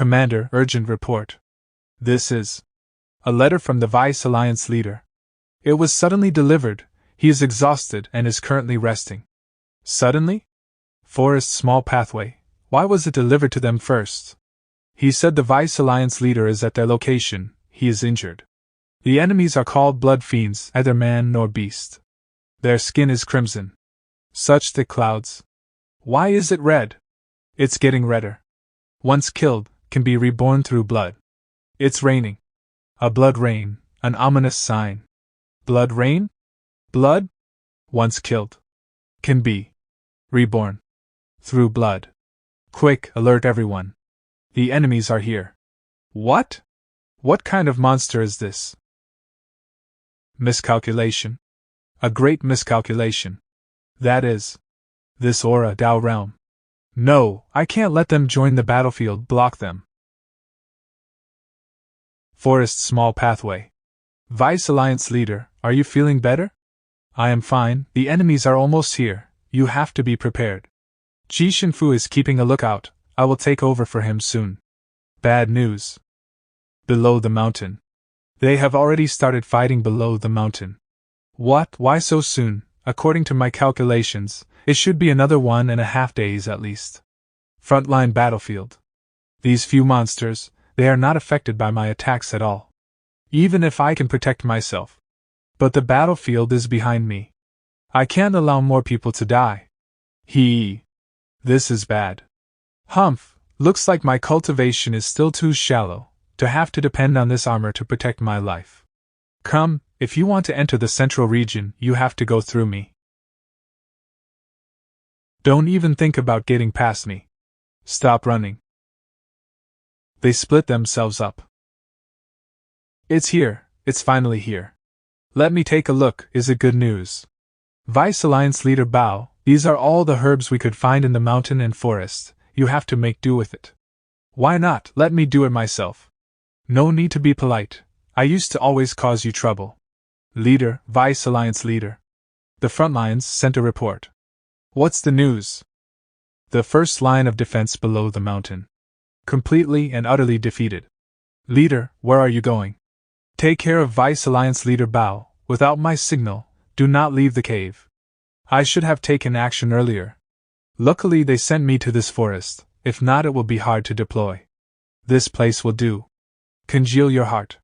Commander, urgent report. This is a letter from the Vice Alliance leader. It was suddenly delivered. He is exhausted and is currently resting. Suddenly? Forest small pathway. Why was it delivered to them first? He said the Vice Alliance leader is at their location. He is injured. The enemies are called blood fiends, neither man nor beast. Their skin is crimson. Such thick clouds. Why is it red? It's getting redder. Once killed, can be reborn through blood. It's raining. A blood rain, an ominous sign. Blood rain? Blood? Once killed. Can be reborn through blood. Quick, alert everyone. The enemies are here. What? What kind of monster is this? Miscalculation. A great miscalculation. That is. This Aura Dao realm. No, I can't let them join the battlefield, block them. Forest small pathway. Vice Alliance leader, are you feeling better? I am fine, the enemies are almost here, you have to be prepared. Ji Shinfu is keeping a lookout, I will take over for him soon. Bad news. Below the mountain. They have already started fighting below the mountain. What? Why so soon? According to my calculations, it should be another 1.5 days at least. Frontline battlefield. These few monsters, they are not affected by my attacks at all. Even if I can protect myself. But the battlefield is behind me. I can't allow more people to die. This is bad. Humph, looks like my cultivation is still too shallow to have to depend on this armor to protect my life. Come, if you want to enter the central region, you have to go through me. Don't even think about getting past me. Stop running. They split themselves up. It's here, it's finally here. Let me take a look, is it good news? Vice Alliance leader Bao, these are all the herbs we could find in the mountain and forest, you have to make do with it. Why not, let me do it myself. No need to be polite, I used to always cause you trouble. Leader, Vice Alliance leader. The front lines sent a report. What's the news? The first line of defense below the mountain. Completely and utterly defeated. Leader, where are you going? Take care of Vice Alliance leader Bao, without my signal, do not leave the cave. I should have taken action earlier. Luckily they sent me to this forest, if not it will be hard to deploy. This place will do. Congeal your heart.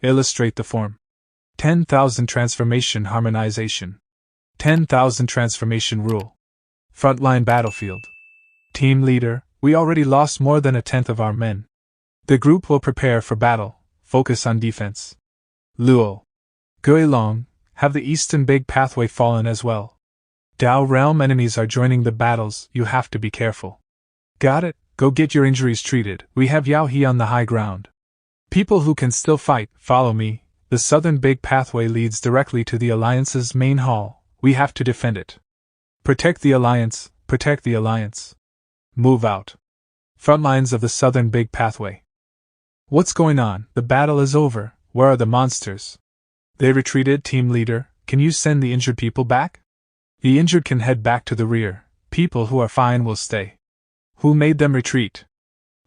Illustrate the form. 10,000 transformation harmonization. 10,000 transformation rule. Frontline battlefield. Team leader, we already lost more than 1/10 of our men. The group will prepare for battle, focus on defense. Luo. Guilong, have the eastern big pathway fallen as well. Dao realm enemies are joining the battles, you have to be careful. Got it, go get your injuries treated, we have Yao He on the high ground. People who can still fight, follow me, the southern big pathway leads directly to the Alliance's main hall, we have to defend it. Protect the Alliance, protect the Alliance. Move out. Front lines of the southern big pathway. What's going on? The battle is over, where are the monsters? They retreated, team leader, can you send the injured people back? The injured can head back to the rear, people who are fine will stay. Who made them retreat?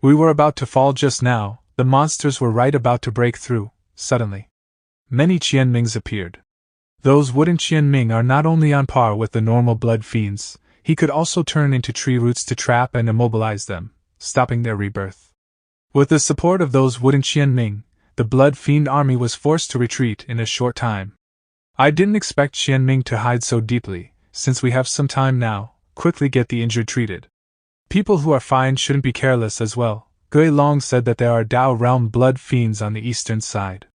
We were about to fall just now, the monsters were right about to break through, suddenly. Many Qianmings appeared. Those wooden Qianming are not only on par with the normal blood fiends, he could also turn into tree roots to trap and immobilize them, stopping their rebirth. With the support of those wooden Qianming, the blood fiend army was forced to retreat in a short time. I didn't expect Qianming to hide so deeply, since we have some time now, quickly get the injured treated. People who are fine shouldn't be careless as well. Gui Long said that there are Dao realm blood fiends on the eastern side.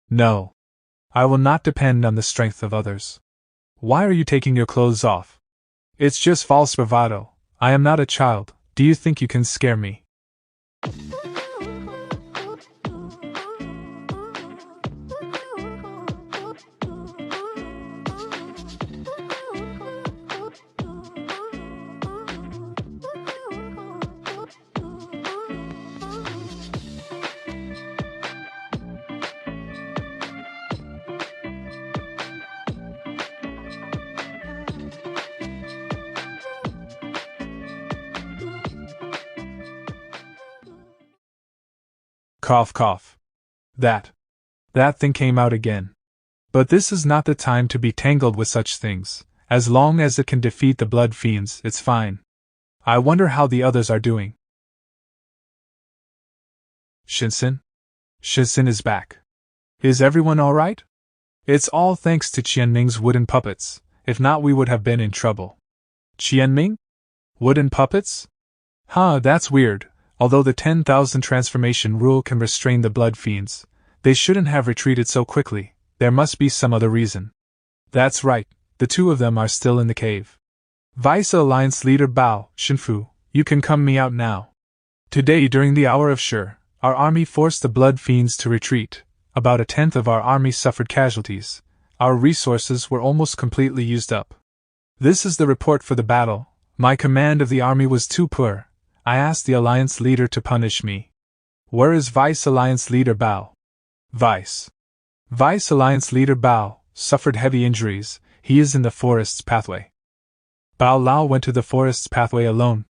No. I will not depend on the strength of others. Why are you taking your clothes off? It's just false bravado. I am not a child. Do you think you can scare me? Cough, cough. That thing came out again. But this is not the time to be tangled with such things. As long as it can defeat the blood fiends, it's fine. I wonder how the others are doing. Shinsen? Shinsen is back. Is everyone alright? It's all thanks to Qianming's wooden puppets. If not, we would have been in trouble. Qianming? Wooden puppets? Huh, that's weird. Although the 10,000 transformation rule can restrain the blood fiends, they shouldn't have retreated so quickly. There must be some other reason. That's right, the two of them are still in the cave. Vice Alliance Leader Bao, Shinfu, you can come me out now. Today, during the hour of Shi, our army forced the blood fiends to retreat. About a tenth of our army suffered casualties. Our resources were almost completely used up. This is the report for the battle. My command of the army was too poor. I asked the Alliance Leader to punish me. Where is Vice Alliance Leader Bao? Vice Alliance Leader Bao suffered heavy injuries. He is in the forest's pathway. Bao Lao went to the forest's pathway alone.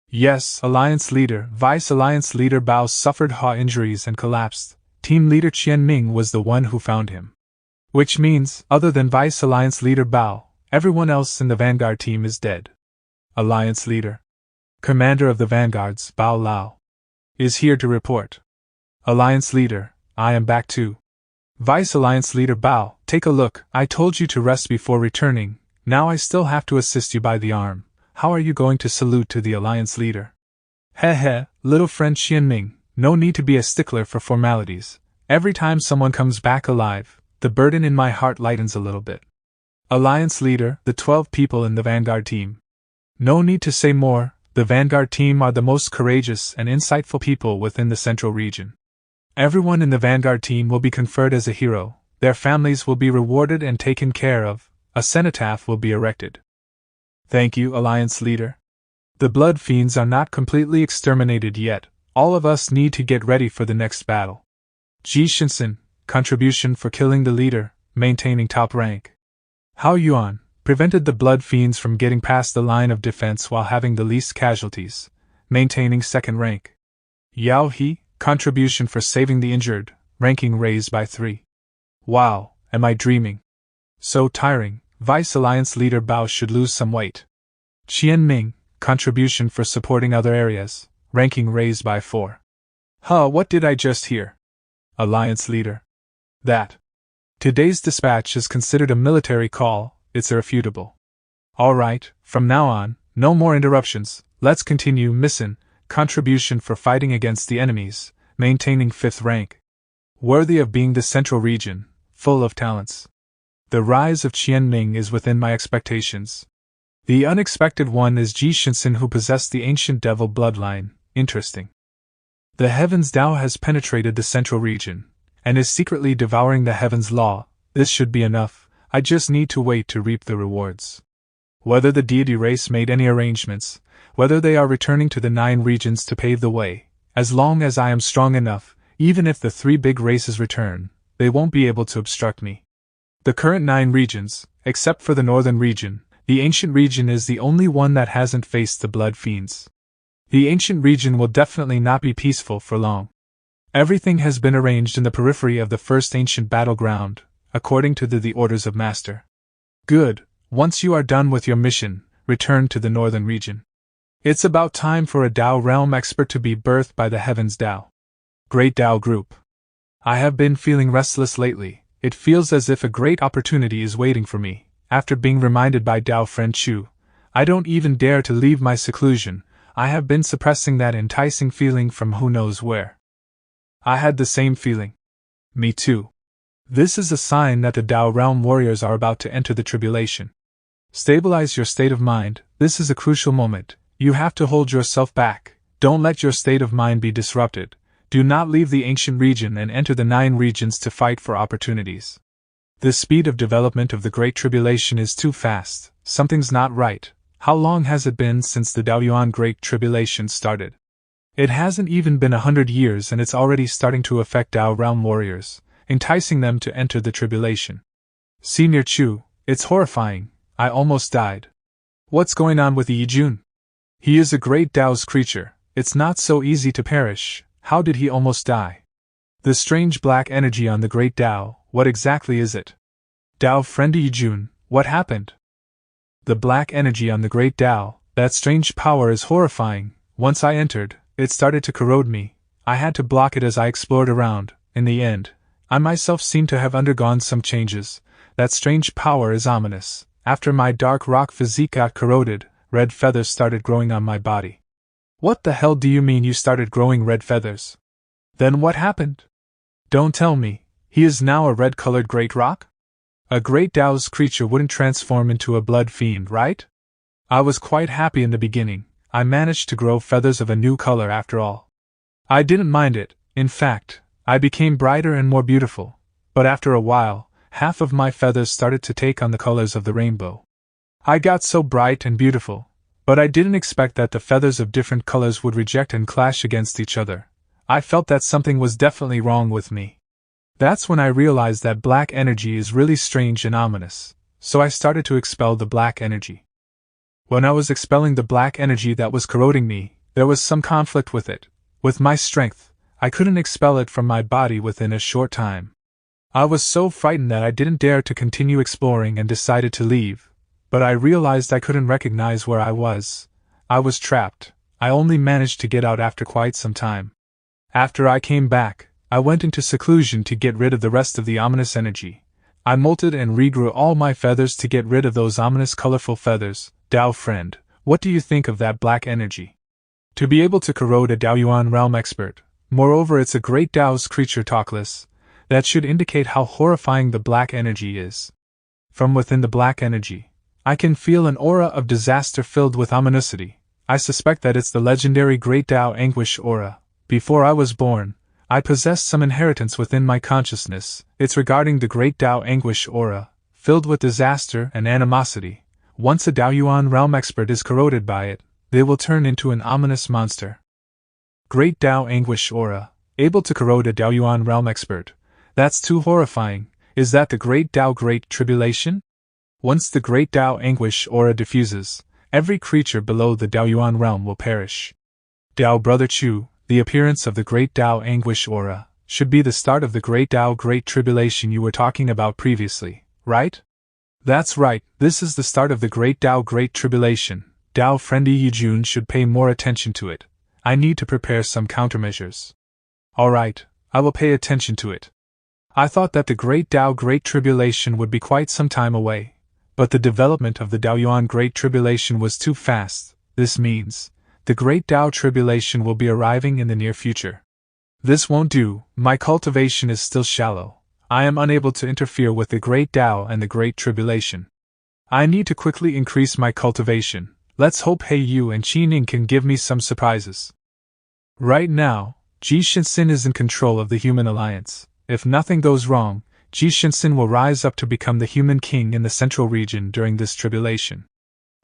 Yes, Alliance Leader. Vice Alliance Leader Bao suffered injuries and collapsed. Team Leader Qianming was the one who found him. Which means, other than Vice Alliance Leader Bao, everyone else in the Vanguard team is dead. Alliance Leader, Commander of the Vanguards, Bao Lao, is here to report. Alliance Leader, I am back too. Vice Alliance Leader Bao, take a look. I told you to rest before returning. Now I still have to assist you by the arm. How are you going to salute to the Alliance Leader? Heh, little friend Qianming, no need to be a stickler for formalities. Every time someone comes back alive, the burden in my heart lightens a little bit. Alliance Leader, the 12 people in the Vanguard team. No need to say more, the Vanguard team are the most courageous and insightful people within the Central region. Everyone in the Vanguard team will be conferred as a hero, their families will be rewarded and taken care of, a cenotaph will be erected. Thank you, Alliance Leader. The blood fiends are not completely exterminated yet, all of us need to get ready for the next battle. Ji Shinsen, contribution for killing the leader, maintaining top rank. Hao Yuan, prevented the blood fiends from getting past the line of defense while having the least casualties, maintaining second rank. Yao He, contribution for saving the injured, ranking raised by 3. Wow, am I dreaming? So tiring, Vice Alliance Leader Bao should lose some weight. Qianming, contribution for supporting other areas, ranking raised by 4. What did I just hear? Alliance Leader. That. Today's dispatch is considered a military call, it's irrefutable. Alright, from now on, no more interruptions, let's continue. Mission, contribution for fighting against the enemies, maintaining 5th rank. Worthy of being the Central region, full of talents. The rise of Qianming is within my expectations. The unexpected one is Ji Shinsen, who possessed the ancient devil bloodline. Interesting. The Heavens Dao has penetrated the Central region, and is secretly devouring the Heavens Law. This should be enough, I just need to wait to reap the rewards. Whether the deity race made any arrangements, whether they are returning to the 9 regions to pave the way, as long as I am strong enough, even if the 3 big races return, they won't be able to obstruct me. The current 9 regions, except for the northern region, the ancient region is the only one that hasn't faced the blood fiends. The ancient region will definitely not be peaceful for long. Everything has been arranged in the periphery of the first ancient battleground, according to the orders of Master. Good, once you are done with your mission, return to the northern region. It's about time for a Dao realm expert to be birthed by the Heavens Dao. Great Dao Group. I have been feeling restless lately. It feels as if a great opportunity is waiting for me. After being reminded by Dao friend Chu, I don't even dare to leave my seclusion. I have been suppressing that enticing feeling from who knows where. I had the same feeling. Me too. This is a sign that the Dao realm warriors are about to enter the tribulation. Stabilize your state of mind, this is a crucial moment. You have to hold yourself back, don't let your state of mind be disrupted. Do not leave the ancient region and enter the 9 regions to fight for opportunities. The speed of development of the Great Tribulation is too fast, something's not right. How long has it been since the Daoyuan Great Tribulation started? It hasn't even been 100 years and it's already starting to affect Dao realm warriors, enticing them to enter the tribulation. Senior Chu, it's horrifying, I almost died. What's going on with Yijun? He is a great Dao's creature, it's not so easy to perish. How did he almost die? The strange black energy on the great Tao, what exactly is it? Tao friendly Jun, what happened? The black energy on the great Tao, that strange power is horrifying. Once I entered, it started to corrode me. I had to block it as I explored around. In the end, I myself seem to have undergone some changes. That strange power is ominous. After my dark rock physique got corroded, red feathers started growing on my body. What the hell do you mean you started growing red feathers? Then what happened? Don't tell me, he is now a red-colored great rock? A great Tao's creature wouldn't transform into a blood fiend, right? I was quite happy in the beginning. I managed to grow feathers of a new color after all. I didn't mind it. In fact, I became brighter and more beautiful. But after a while, half of my feathers started to take on the colors of the rainbow. I got so bright and beautiful, but I didn't expect that the feathers of different colors would reject and clash against each other. I felt that something was definitely wrong with me. That's when I realized that black energy is really strange and ominous, so I started to expel the black energy. When I was expelling the black energy that was corroding me, there was some conflict with it. With my strength, I couldn't expel it from my body within a short time. I was so frightened that I didn't dare to continue exploring and decided to leave, but I realized I couldn't recognize where I was. I was trapped. I only managed to get out after quite some time. After I came back, I went into seclusion to get rid of the rest of the ominous energy. I molted and regrew all my feathers to get rid of those ominous colorful feathers. Tao friend, what do you think of that black energy? To be able to corrode a Taoyuan realm expert, moreover it's a great Tao's creature talkless, that should indicate how horrifying the black energy is. From within the black energy, I can feel an aura of disaster filled with ominousity. I suspect that it's the legendary great Tao anguish aura. Before I was born, I possessed some inheritance within my consciousness. It's regarding the great Tao anguish aura, filled with disaster and animosity. Once a Taoyuan realm expert is corroded by it, they will turn into an ominous monster. Great Tao anguish aura, able to corrode a Taoyuan realm expert. That's too horrifying. Is that the great Tao great tribulation? Once the great Tao anguish aura diffuses, every creature below the Taoyuan realm will perish. Tao brother Chu, the appearance of the great Tao anguish aura should be the start of the great Tao great tribulation you were talking about previously, right? That's right, this is the start of the great Tao great tribulation. Tao friendly Yujun should pay more attention to it. I need to prepare some countermeasures. Alright, I will pay attention to it. I thought that the great Tao great tribulation would be quite some time away, but the development of the Taoyuan great tribulation was too fast. This means the great Tao tribulation will be arriving in the near future. This won't do, my cultivation is still shallow. I am unable to interfere with the great Tao and the great tribulation. I need to quickly increase my cultivation. Let's hope He Yu and Qi Ning can give me some surprises. Right now, Ji Shinsin is in control of the human alliance. If nothing goes wrong, Ji Shinsin will rise up to become the human king in the central region during this tribulation.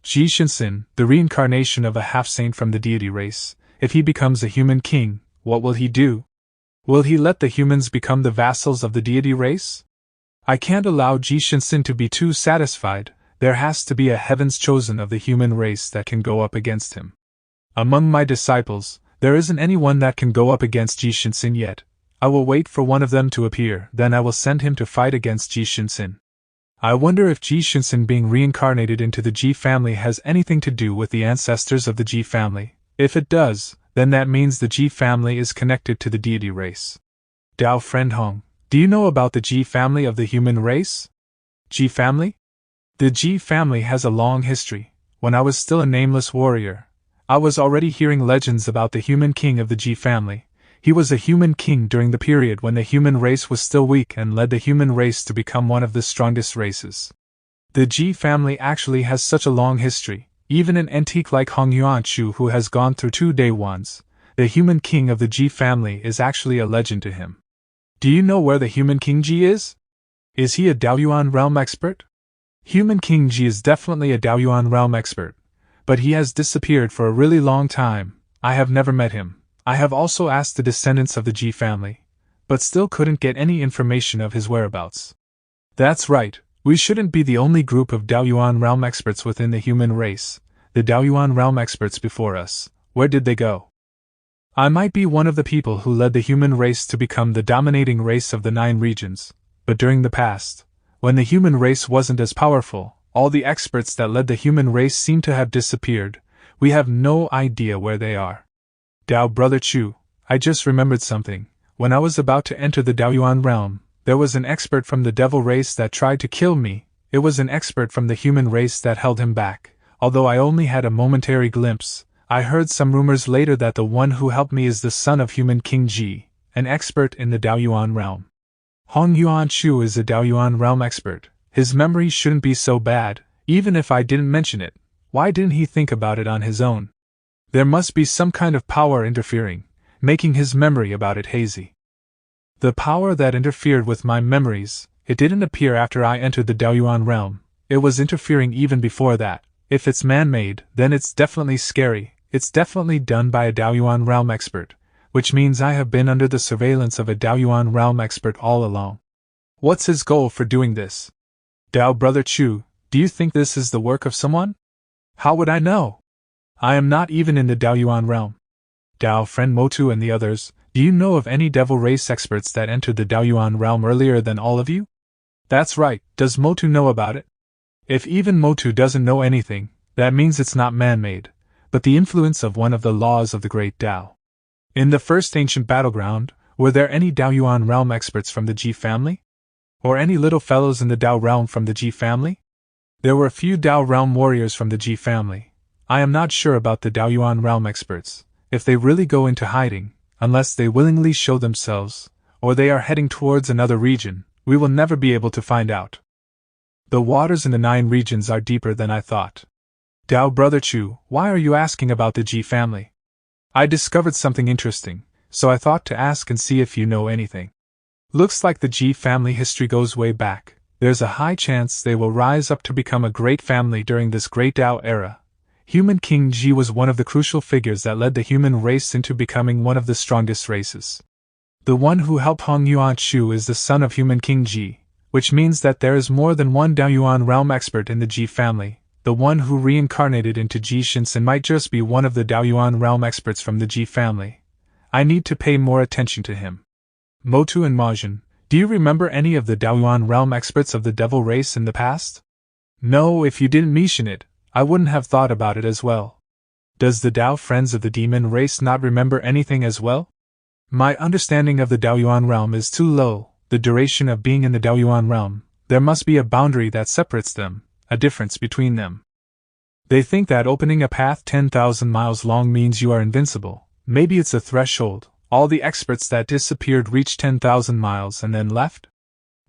Ji Shinsin, the reincarnation of a half-saint from the deity race, if he becomes a human king, what will he do? Will he let the humans become the vassals of the deity race? I can't allow Ji Shinsin to be too satisfied. There has to be a heavens chosen of the human race that can go up against him. Among my disciples, there isn't anyone that can go up against Ji Shinsin yet. I will wait for one of them to appear, then I will send him to fight against Ji Shinsin. I wonder if Ji Shinsin being reincarnated into the Ji family has anything to do with the ancestors of the Ji family. If it does, then that means the Ji family is connected to the deity race. Tao friend Hong, do you know about the Ji family of the human race? Ji family? The Ji family has a long history. When I was still a nameless warrior, I was already hearing legends about the human king of the Ji family. He was a human king during the period when the human race was still weak and led the human race to become one of the strongest races. The Ji family actually has such a long history. Even an antique like Hong Yuanchu, who has gone through 2 day ones, the human king of the Ji family is actually a legend to him. Do you know where the human king Ji is? Is he a Taoyuan realm expert? Human king Ji is definitely a Taoyuan realm expert, but he has disappeared for a really long time. I have never met him. I have also asked the descendants of the Ji family, but still couldn't get any information of his whereabouts. That's right, we shouldn't be the only group of Taoyuan realm experts within the human race. The Taoyuan realm experts before us, where did they go? I might be one of the people who led the human race to become the dominating race of the 9 regions, but during the past, when the human race wasn't as powerful, all the experts that led the human race seem to have disappeared. We have no idea where they are. Dao Brother Chu, I just remembered something. When I was about to enter the Daoyuan realm, there was an expert from the devil race that tried to kill me. It was an expert from the human race that held him back. Although I only had a momentary glimpse, I heard some rumors later that the one who helped me is the son of human King Ji, an expert in the Daoyuan realm. Hong Yuan Chu is a Daoyuan realm expert. His memory shouldn't be so bad, even if I didn't mention it. Why didn't he think about it on his own? There must be some kind of power interfering, making his memory about it hazy. The power that interfered with my memories, it didn't appear after I entered the Daoyuan realm. It was interfering even before that. If it's man-made, then it's definitely scary. It's definitely done by a Daoyuan realm expert, which means I have been under the surveillance of a Daoyuan realm expert all along. What's his goal for doing this? Dao Brother Chu, do you think this is the work of someone? How would I know? I am not even in the Daoyuan realm. Dao Friend Motu and the others, do you know of any devil race experts that entered the Daoyuan realm earlier than all of you? That's right, does Motu know about it? If even Motu doesn't know anything, that means it's not man-made, but the influence of one of the laws of the great Dao. In the first ancient battleground, were there any Daoyuan realm experts from the Ji family? Or any little fellows in the Dao realm from the Ji family? There were a few Dao realm warriors from the Ji family. I am not sure about the Daoyuan realm experts, if they really go into hiding, unless they willingly show themselves, or they are heading towards another region, we will never be able to find out. The waters in the 9 regions are deeper than I thought. Dao Brother Chu, why are you asking about the Ji family? I discovered something interesting, so I thought to ask and see if you know anything. Looks like the Ji family history goes way back. There's a high chance they will rise up to become a great family during this great Dao era. Human King Ji was one of the crucial figures that led the human race into becoming one of the strongest races. The one who helped Hong Yuan Chu is the son of human King Ji, which means that there is more than one Daoyuan realm expert in the Ji family. The one who reincarnated into Ji Shinsen might just be one of the Daoyuan realm experts from the Ji family. I need to pay more attention to him. Motu and Majin, do you remember any of the Daoyuan realm experts of the devil race in the past? No, if you didn't mention it, I wouldn't have thought about it as well. Does the Dao friends of the demon race not remember anything as well? My understanding of the Daoyuan realm is too low. The duration of being in the Daoyuan realm, there must be a boundary that separates them, a difference between them. They think that opening a path 10,000 miles long means you are invincible. Maybe it's a threshold. All the experts that disappeared reached 10,000 miles and then left?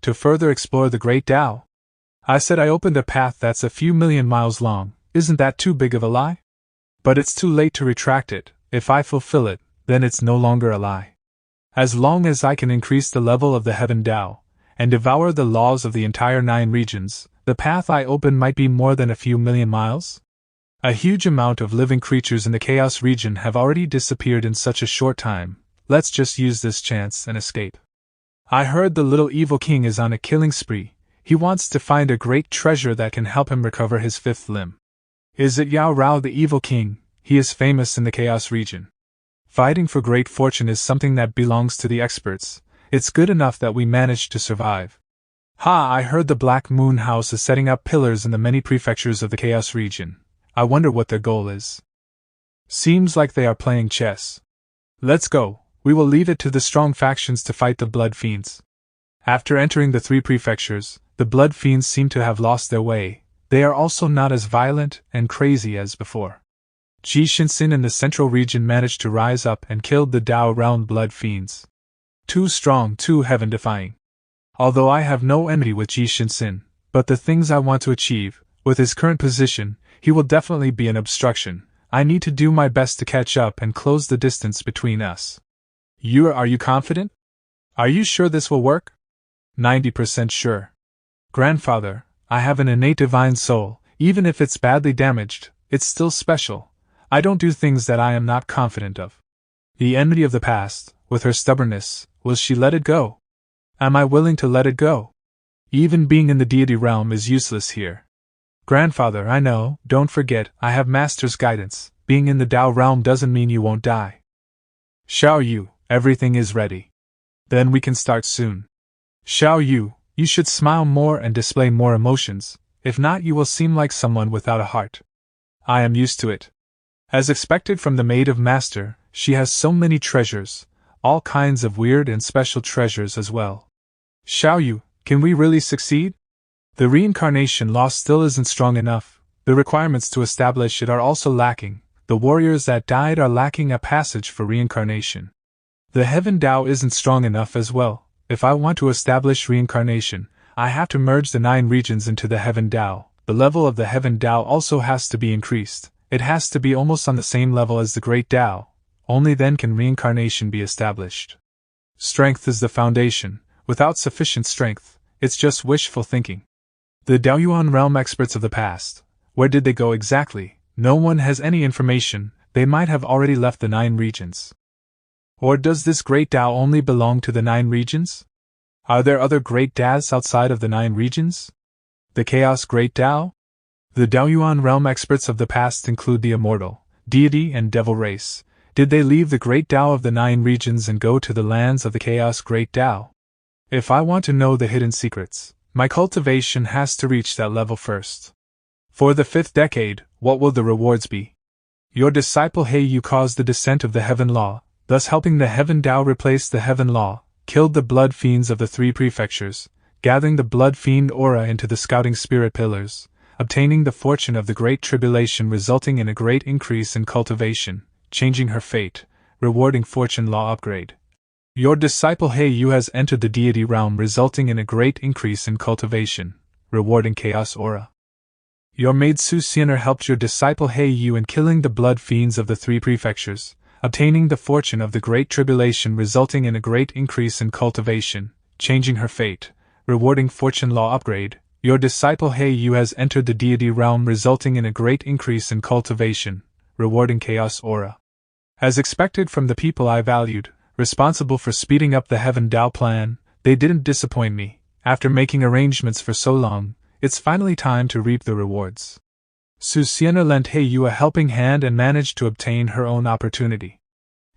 To further explore the great Dao? I said I opened a path that's a few million miles long. Isn't that too big of a lie? But it's too late to retract it. If I fulfill it, then it's no longer a lie. As long as I can increase the level of the Heaven Dao, and devour the laws of the entire 9 regions, the path I open might be more than a few million miles? A huge amount of living creatures in the Chaos region have already disappeared in such a short time. Let's just use this chance and escape. I heard the little evil king is on a killing spree. He wants to find a great treasure that can help him recover his 5th limb. Is it Yao Rao the evil king? He is famous in the Chaos region. Fighting for great fortune is something that belongs to the experts. It's good enough that we managed to survive. Ha! I heard the Black Moon House is setting up pillars in the many prefectures of the Chaos region. I wonder what their goal is. Seems like they are playing chess. Let's go. We will leave it to the strong factions to fight the Blood Fiends. After entering the 3 prefectures, the Blood Fiends seem to have lost their way. They are also not as violent and crazy as before. Ji Shinsen in the central region managed to rise up and killed the Dao realm Blood Fiends. Too strong, too heaven-defying. Although I have no enmity with Ji Shinsen, but the things I want to achieve, with his current position, he will definitely be an obstruction. I need to do my best to catch up and close the distance between us. Are you confident? Are you sure this will work? 90% sure. Grandfather, I have an innate divine soul. Even if it's badly damaged, it's still special. I don't do things that I am not confident of. The enmity of the past, with her stubbornness, will she let it go? Am I willing to let it go? Even being in the deity realm is useless here. Grandfather, I know, don't forget, I have Master's guidance. Being in the Dao realm doesn't mean you won't die. Xiao Yu, everything is ready. Then we can start soon. Xiao Yu, you should smile more and display more emotions, if not you will seem like someone without a heart. I am used to it. As expected from the maid of master, she has so many treasures, all kinds of weird and special treasures as well. Xiao Yu, can we really succeed? The reincarnation law still isn't strong enough, the requirements to establish it are also lacking, the warriors that died are lacking a passage for reincarnation. The Heaven Tao isn't strong enough as well. If I want to establish reincarnation, I have to merge the 9 regions into the Heaven Tao. The level of the Heaven Tao also has to be increased. It has to be almost on the same level as the Great Tao. Only then can reincarnation be established. Strength is the foundation. Without sufficient strength, it's just wishful thinking. The Daoyuan realm experts of the past, where did they go exactly? No one has any information. They might have already left the 9 regions. Or does this Great Tao only belong to the 9 regions? Are there other Great Taos outside of the 9 regions? The Chaos Great Tao? The Daoyuan realm experts of the past include the immortal, deity and devil race. Did they leave the Great Tao of the 9 regions and go to the lands of the Chaos Great Tao? If I want to know the hidden secrets, my cultivation has to reach that level first. For the 5th decade, what will the rewards be? Your disciple He Yu caused the descent of the Heaven Law, thus helping the Heaven Tao replace the Heaven Law, killed the blood fiends of the 3 prefectures, gathering the blood fiend aura into the scouting spirit pillars, obtaining the fortune of the Great Tribulation resulting in a great increase in cultivation, changing her fate, rewarding fortune law upgrade. Your disciple He Yu has entered the deity realm resulting in a great increase in cultivation, rewarding chaos aura. Your maid Chu Xuan helped your disciple He Yu in killing the blood fiends of the 3 prefectures, obtaining the fortune of the Great Tribulation resulting in a great increase in cultivation, changing her fate, rewarding fortune law upgrade. Your disciple He Yu has entered the deity realm resulting in a great increase in cultivation, rewarding chaos aura. As expected from the people I valued, responsible for speeding up the Heaven Tao plan, they didn't disappoint me. After making arrangements for so long, it's finally time to reap the rewards. Chu Xuan lent He Yu a helping hand and managed to obtain her own opportunity.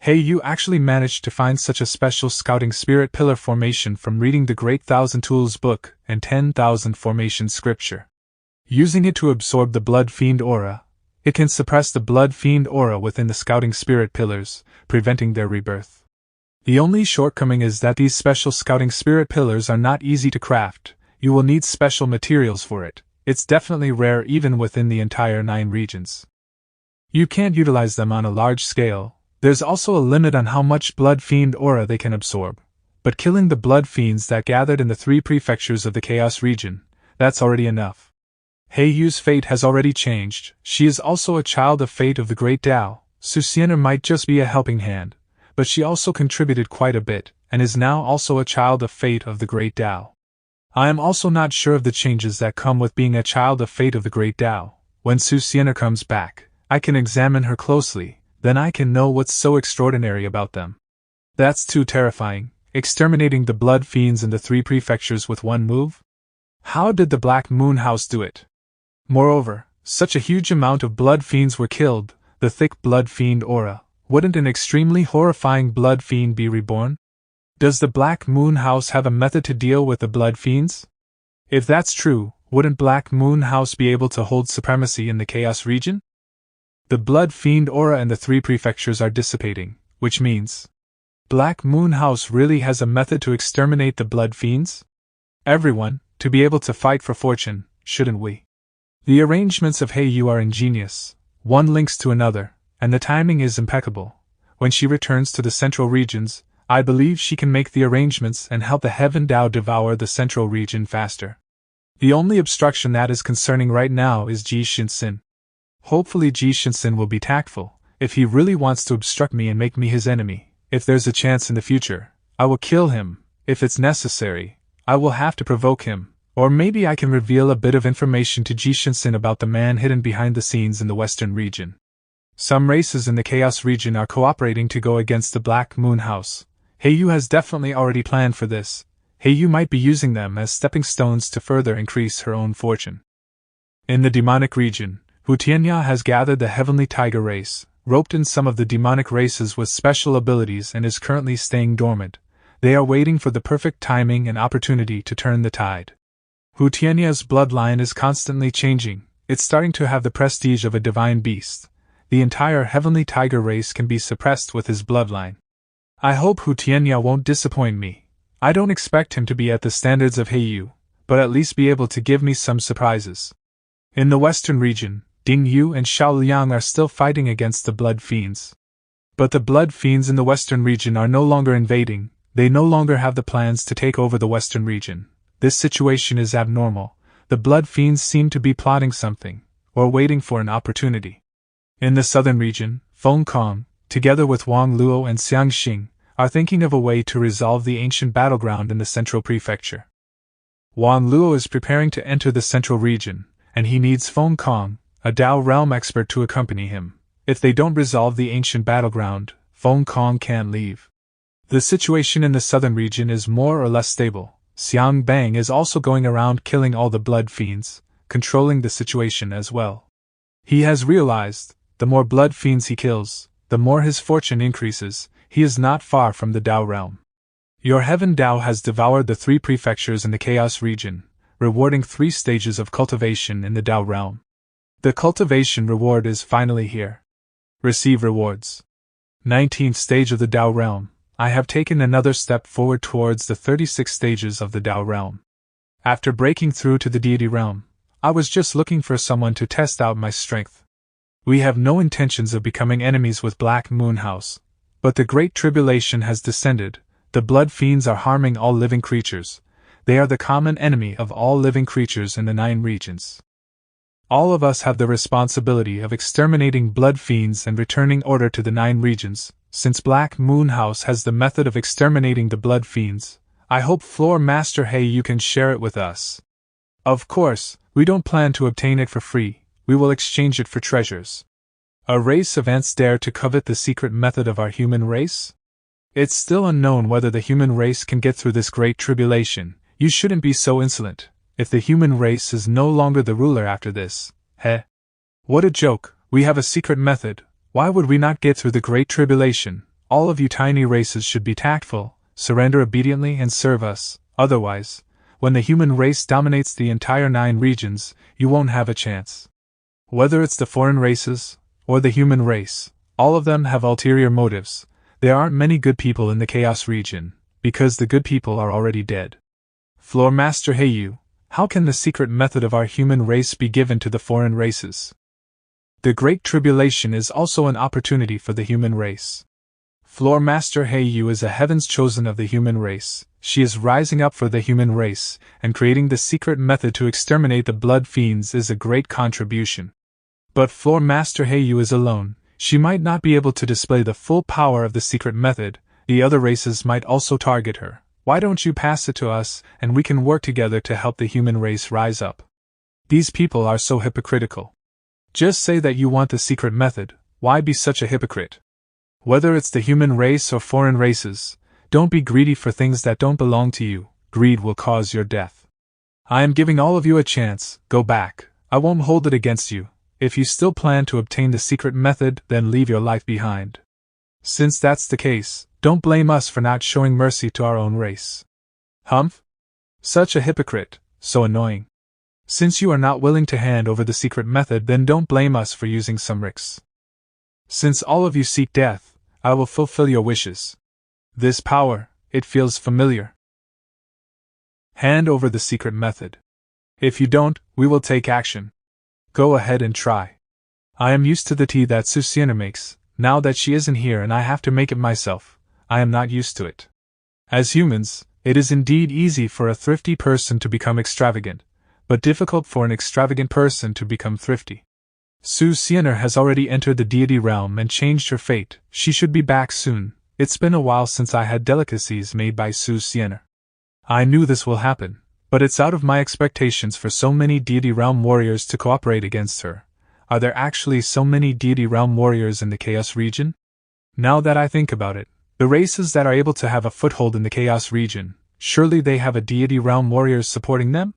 He Yu actually managed to find such a special scouting spirit pillar formation from reading the Great Thousand Tools book and 10,000 formation scripture. Using it to absorb the blood fiend aura, it can suppress the blood fiend aura within the scouting spirit pillars, preventing their rebirth. The only shortcoming is that these special scouting spirit pillars are not easy to craft. You will need special materials for it. It's definitely rare even within the entire 9 regions. You can't utilize them on a large scale. There's also a limit on how much blood fiend aura they can absorb. But killing the blood fiends that gathered in the 3 prefectures of the Chaos region, that's already enough. He Yu's fate has already changed. She is also a child of fate of the Great Tao. Chu Xuan might just be a helping hand, but she also contributed quite a bit, and is now also a child of fate of the Great Tao. I am also not sure of the changes that come with being a child of fate of the Great Tao. When Chu Xuan comes back, I can examine her closely, then I can know what's so extraordinary about them. That's too terrifying, exterminating the blood fiends in the 3 prefectures with one move? How did the Black Moon House do it? Moreover, such a huge amount of blood fiends were killed, the thick blood fiend aura. Wouldn't an extremely horrifying blood fiend be reborn? Does the Black Moon House have a method to deal with the blood fiends? If that's true, wouldn't Black Moon House be able to hold supremacy in the Chaos region? The blood fiend aura and the 3 prefectures are dissipating, which means Black Moon House really has a method to exterminate the blood fiends? Everyone, to be able to fight for fortune, shouldn't we? The arrangements of He Yu are ingenious, one links to another, and the timing is impeccable. When she returns to the central regions, I believe she can make the arrangements and help the Heaven Tao devour the central region faster. The only obstruction that is concerning right now is Ji Shinsin. Hopefully Ji Shinsin will be tactful. If he really wants to obstruct me and make me his enemy, if there's a chance in the future, I will kill him. If it's necessary, I will have to provoke him. Or maybe I can reveal a bit of information to Ji Shinsin about the man hidden behind the scenes in the western region. Some races in the Chaos region are cooperating to go against the Black Moon House. He Yu has definitely already planned for this. He Yu might be using them as stepping stones to further increase her own fortune. In the demonic region, Hu Tianya has gathered the heavenly tiger race, roped in some of the demonic races with special abilities and is currently staying dormant. They are waiting for the perfect timing and opportunity to turn the tide. Hu Tianya's bloodline is constantly changing, it's starting to have the prestige of a divine beast. The entire heavenly tiger race can be suppressed with his bloodline. I hope Hu Tianya won't disappoint me. I don't expect him to be at the standards of Heiyu, but at least be able to give me some surprises. In the western region, Ding Yu and Xiao Liang are still fighting against the blood fiends. But the blood fiends in the western region are no longer invading, they no longer have the plans to take over the western region. This situation is abnormal. The blood fiends seem to be plotting something, or waiting for an opportunity. In the southern region, Feng Kong, together with Wang Luo and Xiang Xing, are thinking of a way to resolve the ancient battleground in the central prefecture. Wang Luo is preparing to enter the central region, and he needs Feng Kong, a Dao realm expert, to accompany him. If they don't resolve the ancient battleground, Feng Kong can't leave. The situation in the southern region is more or less stable. Xiang Bang is also going around killing all the blood fiends, controlling the situation as well. He has realized, the more blood fiends he kills, the more his fortune increases. He is not far from the Dao realm. Your heaven Dao has devoured the 3 prefectures in the chaos region, rewarding 3 stages of cultivation in the Dao realm. The cultivation reward is finally here. Receive rewards. 19th stage of the Dao realm. I have taken another step forward towards the 36 stages of the Dao realm. After breaking through to the deity realm, I was just looking for someone to test out my strength. We have no intentions of becoming enemies with Black Moon House, but the Great Tribulation has descended. The blood fiends are harming all living creatures. They are the common enemy of all living creatures in the 9 regions. All of us have the responsibility of exterminating blood fiends and returning order to the 9 regions. Since Black Moon House has the method of exterminating the blood fiends, I hope Floor Master Heiyu can share it with us. Of course, we don't plan to obtain it for free, we will exchange it for treasures. A race of ants dare to covet the secret method of our human race? It's still unknown whether the human race can get through this great tribulation. You shouldn't be so insolent. If the human race is no longer the ruler after this, what a joke, we have a secret method. Why would we not get through the Great Tribulation? All of you tiny races should be tactful, surrender obediently and serve us, otherwise, when the human race dominates the entire 9 regions, you won't have a chance. Whether it's the foreign races, or the human race, all of them have ulterior motives. There aren't many good people in the Chaos region, because the good people are already dead. Floor Master Heiyu, how can the secret method of our human race be given to the foreign races? The Great Tribulation is also an opportunity for the human race. Floor Master Heiyu is a heaven's chosen of the human race. She is rising up for the human race, and creating the secret method to exterminate the blood fiends is a great contribution. But Floor Master Heiyu is alone. She might not be able to display the full power of the secret method. The other races might also target her. Why don't you pass it to us, and we can work together to help the human race rise up? These people are so hypocritical. Just say that you want the secret method. Why be such a hypocrite? Whether it's the human race or foreign races, don't be greedy for things that don't belong to you. Greed will cause your death. I am giving all of you a chance. Go back. I won't hold it against you. If you still plan to obtain the secret method, then leave your life behind. Since that's the case, don't blame us for not showing mercy to our own race. Humph? Such a hypocrite, so annoying. Since you are not willing to hand over the secret method, then don't blame us for using some tricks. Since all of you seek death, I will fulfill your wishes. This power, it feels familiar. Hand over the secret method. If you don't, we will take action. Go ahead and try. I am used to the tea that Chu Xuan makes. Now that she isn't here and I have to make it myself, I am not used to it. As humans, it is indeed easy for a thrifty person to become extravagant, but difficult for an extravagant person to become thrifty. Chu Xuan has already entered the deity realm and changed her fate. She should be back soon. It's been a while since I had delicacies made by Chu Xuan. I knew this will happen, but it's out of my expectations for so many deity realm warriors to cooperate against her. Are there actually so many deity realm warriors in the Chaos region? Now that I think about it, the races that are able to have a foothold in the Chaos region, surely they have a deity realm warriors supporting them?